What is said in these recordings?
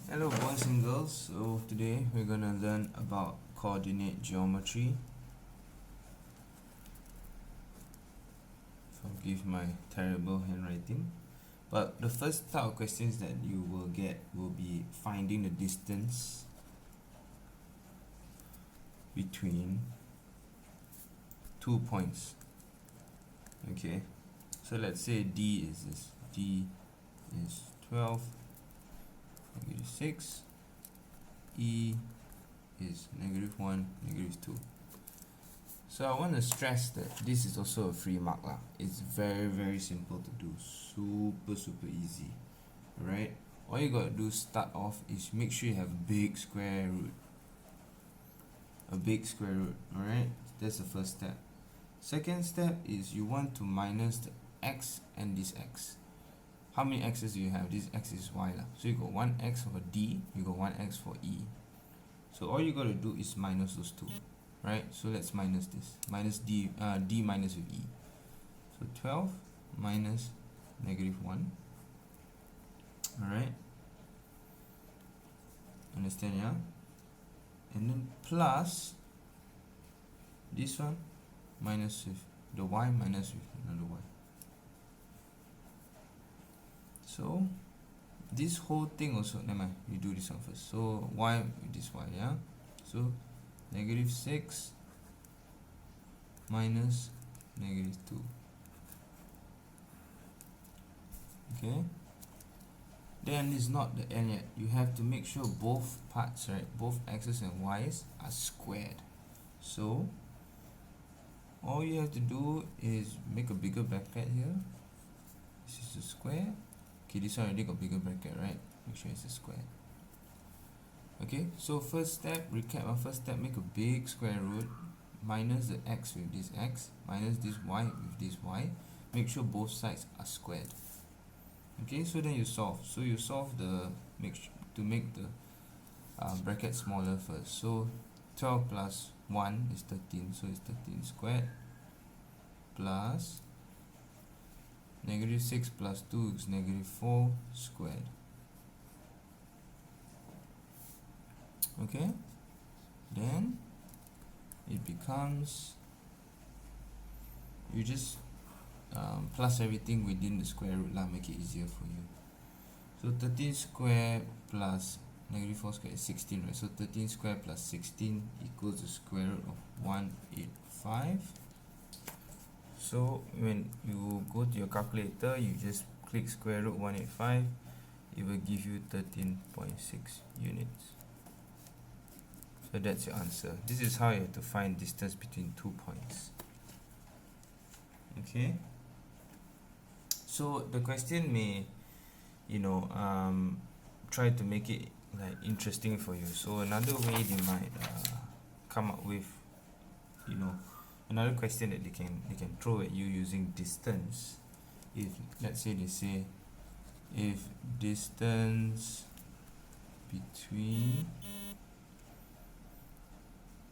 Hello boys and girls, so today we're gonna learn about coordinate geometry. Forgive my terrible handwriting. But the first type of questions that you will get will be finding the distance between 2 points. Okay, so let's say D is this. D is 12, -6. E is -1, -2. So I want to stress that this is also a free mark lah. It's very simple to do, super easy. Right, all you gotta do start off is make sure you have a big square root. Alright, that's the first step. Second step is you want to minus the x and this x. How many x's do you have? This x is y lah. So you got 1x for D, you got 1x for E. So all you gotta do is minus those two. Right, so let's minus this. Minus D, D minus with E. So 12 minus -1. Alright, understand, yeah? And then plus this one minus with the y minus with another y. So this whole thing also, never mind, we do this one first. So y with this y, yeah? So -6 minus -2. Okay, then it's not the end yet. You have to make sure both parts, right, both x's and y's are squared. So all you have to do is make a bigger bracket here. This is a square. Okay, this one already got bigger bracket, right? Make sure it's a square. Okay, so first step, recap our first step, make a big square root, minus the x with this x, minus this y with this y, make sure both sides are squared. Okay, so then you solve. So you solve to make the bracket smaller first. So 12 plus 1 is 13, so it's 13 squared, plus -6 plus 2 is -4 squared. Okay, then it becomes, you just plus everything within the square root lah, make it easier for you. So 13 square plus -4 square is 16, right? So 13 square plus 16 equals the square root of 185. So when you go to your calculator, you just click square root 185, it will give you 13.6 units. So that's your answer. This is how you have to find distance between 2 points. Okay, so the question may, try to make it like interesting for you. So another way they might come up with, another question that they can throw at you using distance. If let's say they say, if distance between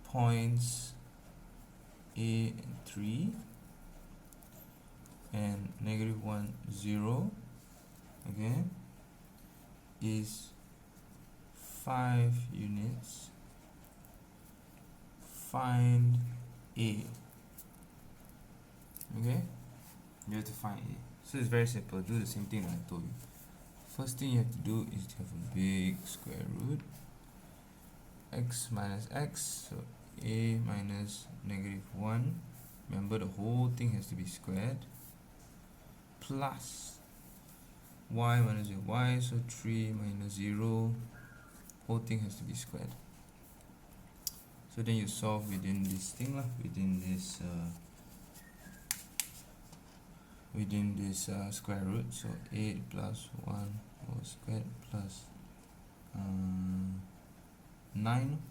points A and 3 and -1, 0, okay, is 5 units, find A. Okay, you have to find A. So it's very simple. Do the same thing that I told you. First thing you have to do is to have a big square root, x minus x, so A minus -1. Remember, the whole thing has to be squared, plus y minus y, so 3 minus 0, whole thing has to be squared. So then you solve within this thing lah, within this square root. So 8 plus 1 whole squared plus 9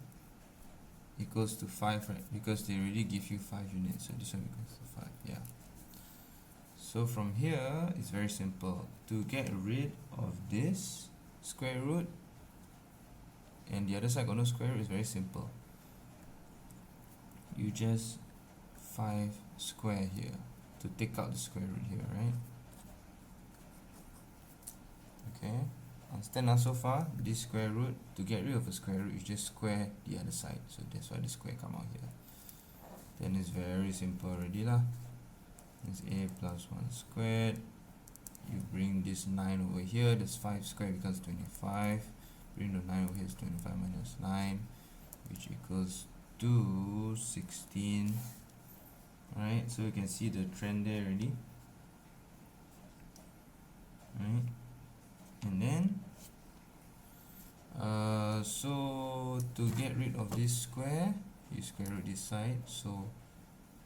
equals to 5, right? Because they already give you 5 units, so this one equals to 5. Yeah. So from here, it's very simple. To get rid of this square root and the other side got no square root, is very simple. You just 5 square here to take out the square root here, right? Okay, Understand so far? This square root, to get rid of a square root, you just square the other side. So that's why the square come out here. Then it's very simple already lah. It's a plus 1 squared. You bring this 9 over here, that's 5 squared becomes 25. Bring the 9 over here is 25 minus 9, which equals to 16. Alright, so you can see the trend there already. Right, and then so to get rid of this square, you square root this side. So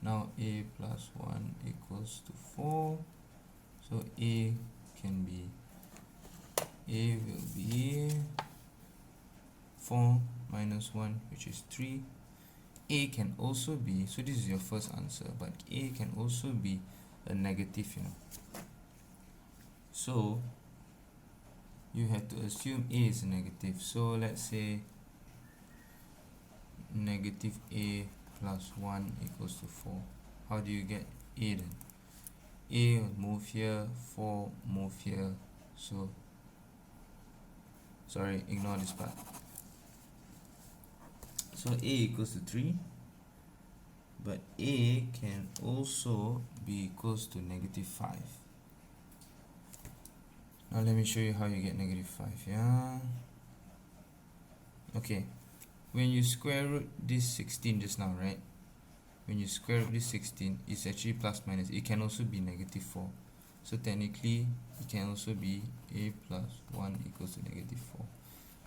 now a plus 1 equals to 4. So a can be, a will be 4 minus 1, which is 3. A can also be, so this is your first answer, but a can also be a negative, you know. So you have to assume a is a negative. So let's say negative a plus 1 equals to 4. How do you get a then? A will move here, 4 move here. So sorry, ignore this part. So a equals to 3, but a can also be equals to negative 5. Now let me show you how you get negative 5. Yeah. Okay. When you square root this 16 just now, right? When you square root this 16, it's actually plus minus. It can also be negative 4. So technically, it can also be a plus 1 equals to negative 4.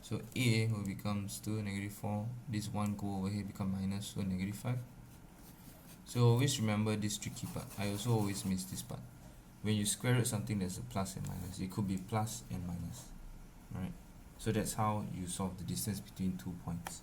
So a will becomes to negative 4. This 1 go over here become minus, so negative 5. So always remember this tricky part. I also always miss this part. When you square root something, there's a plus and minus. It could be plus and minus. Right? So that's how you solve the distance between 2 points.